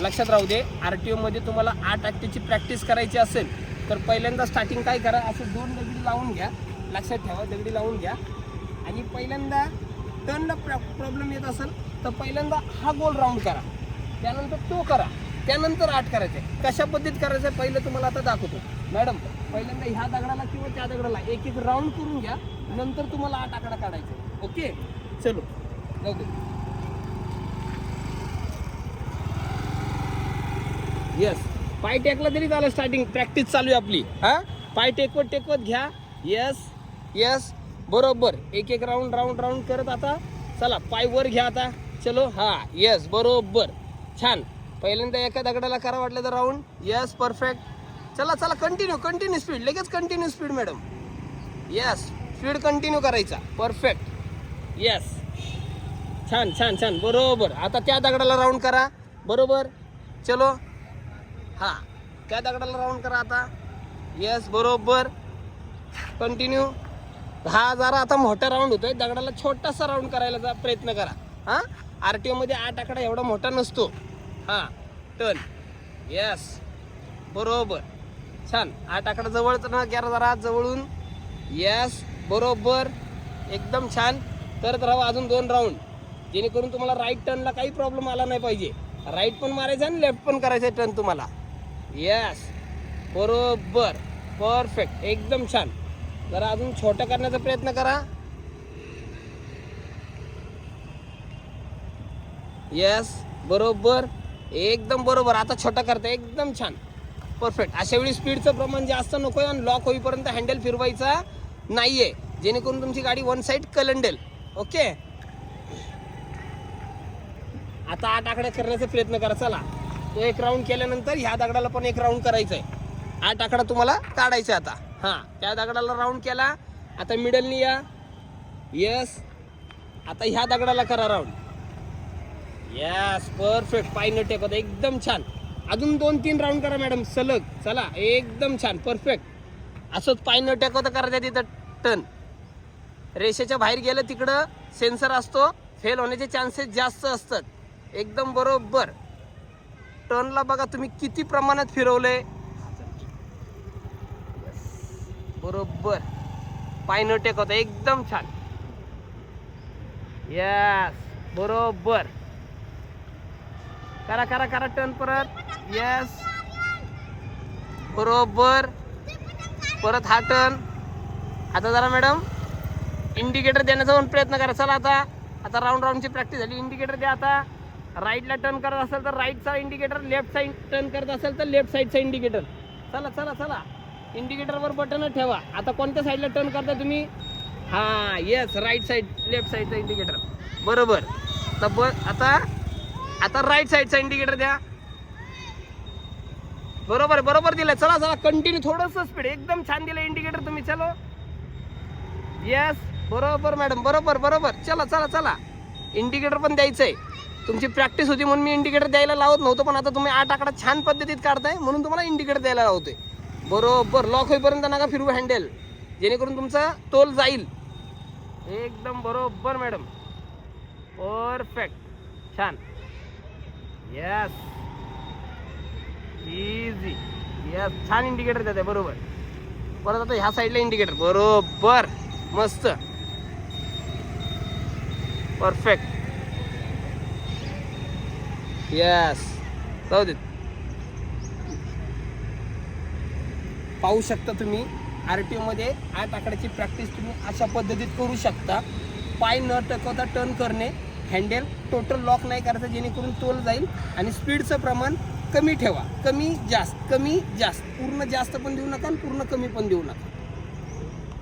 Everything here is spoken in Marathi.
लक्षात राहू दे, RTO मध्ये तुम्हाला 8 आकटेची प्रॅक्टिस करायची असेल तर पहिल्यांदा स्टार्टिंग काय करा, असं 2 दगडी लावून घ्या. लक्षात ठेवा, दगडी लावून घ्या. आणि पहिल्यांदा टर्नला प्रॉब्लेम येत असेल तर पहिल्यांदा हा गोल राऊंड करा, त्यानंतर तो करा, त्यानंतर 8 करायचे. कशा पद्धतीत करायचं आहे पहिलं तुम्हाला आता दाखवतो. मॅडम पहिल्यांदा ह्या दगडाला किंवा त्या दगडाला एक एक राऊंड करून घ्या, नंतर तुम्हाला 8 आकडा काढायचा. ओके, चलो जाऊ दे. यस, पाय टेकला तरी झालं, स्टार्टिंग प्रॅक्टिस चालू आहे आपली. हां, पाय टेकवत घ्या. यस यस, बरोबर. एक एक राऊंड राऊंड राऊंड करत आता चला, पाय वर घ्या आता. चलो, हां, यस, बरोबर, छान. पहिल्यांदा एका दगडाला करा वाटलं तर राऊंड. Yes, perfect. चला चला, कंटिन्यू स्पीड, लगेच continue speed madam. Yes, speed continue करायचा. परफेक्ट. यस, छान छान छान, बरोबर. आता त्या दगडाला राऊंड करा. बरोबर, चलो. हां, त्या दगडाला राऊंड करा आता. यस, बरोबर, कंटिन्यू. हा जरा आता मोठा राऊंड होतोय, दगडाला छोटासा राऊंड करायला प्रयत्न करा. हां, RTO मध्ये 8 आकडा एवढा मोठा नसतो. हां, टर्न. यस, बरोबर, छान. 8 आकडा जवळच ना, घ्या जरा जवळून. यस, बरोबर, एकदम छान. करत राहा अजून 2 राऊंड, जेणेकरून तुम्हाला राईट टर्नला काही प्रॉब्लेम आला नाही पाहिजे. राईट पण मारायचा आणि लेफ्ट पण करायचं टर्न तुम्हाला. यस, बरोबर, परफेक्ट, एकदम छान. जरा अजून छोटा करण्याचा प्रयत्न करा. यस, बरोबर, एकदम बरोबर. आता छोटा करता, एकदम छान, परफेक्ट. अशा वेळी स्पीडचं प्रमाण जास्त नको आहे आणि लॉक होईपर्यंत हँडल फिरवायचा नाहीये, जेणेकरून तुमची गाडी वन साईड कलंडेल. ओके, आता 8 आकडे करण्याचा प्रयत्न करा. चला, तो एक राऊंड केल्यानंतर ह्या दगडाला पण एक राऊंड करायचा आहे. 8 आकडा तुम्हाला काढायचा आहे आता. हां, त्या दगडाला राऊंड केला, आता मिडलनी या. यस, आता ह्या दगडाला करा राऊंड. Yes, perfect. पाय न टेकत, एकदम छान. अजून 2-3 राऊंड करा मॅडम सलग. चला, एकदम छान, परफेक्ट. असंच पाय न टेकवत करायचं तिथं टर्न. रेषेच्या बाहेर गेलं तिकडं सेन्सर असतो, फेल होण्याचे चान्सेस जास्त असतात. एकदम बरोबर. टर्नला बघा तुम्ही किती प्रमाणात फिरवलंय. बरोबर, पाय न टेकवता, एकदम छान. यस, बरोबर. करा करा करा टर्न परत. यस, बरोबर, परत हा टर्न. आता जरा मॅडम इंडिकेटर देण्याचा पण प्रयत्न करा. चला, आता राऊंडची प्रॅक्टिस झाली. इंडिकेटर द्या आता. राईटला टर्न करत असेल तर राईटचा इंडिकेटर, लेफ्ट साईड टर्न करत असेल तर लेफ्ट साईडचा इंडिकेटर. चला चला चला, इंडिकेटरवर बटन ठेवा. आता कोणत्या साईडला टर्न करता तुम्ही? हां, येस, राईट साईड, लेफ्ट साईडचा इंडिकेटर. बरोबर. आता राईट साईडचा इंडिकेटर द्या. बरोबर बरोबर दिलं. चला चला, कंटिन्यू, थोडंसं स्पीड, एकदम छान दिलं इंडिकेटर तुम्ही. चलो, येस, बरोबर मॅडम, बरोबर बरोबर. चला चला चला, इंडिकेटर पण द्यायचं आहे. तुमची प्रॅक्टिस होती म्हणून मी इंडिकेटर द्यायला लावत नव्हतं, पण आता तुम्ही 8 आकडा छान पद्धतीत काढताय म्हणून तुम्हाला इंडिकेटर द्यायला लावतोय. बरोबर, लॉक होईपर्यंत नका फिरवू हँडल, जेणेकरून तुमचा तोल जाईल. एकदम बरोबर मॅडम, परफेक्ट, छान. Yes, easy. यस, छान इंडिकेटर देत आहे. बरोबर. परत आता ह्या साईडला इंडिकेटर. बरोबर, मस्त, परफेक्ट. यस, जाऊ देत. पाहू शकता तुम्ही RTO मध्ये 8 आकड्याची प्रॅक्टिस तुम्ही अशा पद्धतीत करू शकता. पाय न टकवता टर्न करणे, हँडल टोटल लॉक नाही करायचं, जेणेकरून तोल जाईल. आणि स्पीडचं प्रमाण कमी ठेवा. कमी जास्त, कमी जास्त, पूर्ण जास्त पण देऊ नका आणि पूर्ण कमी पण देऊ नका.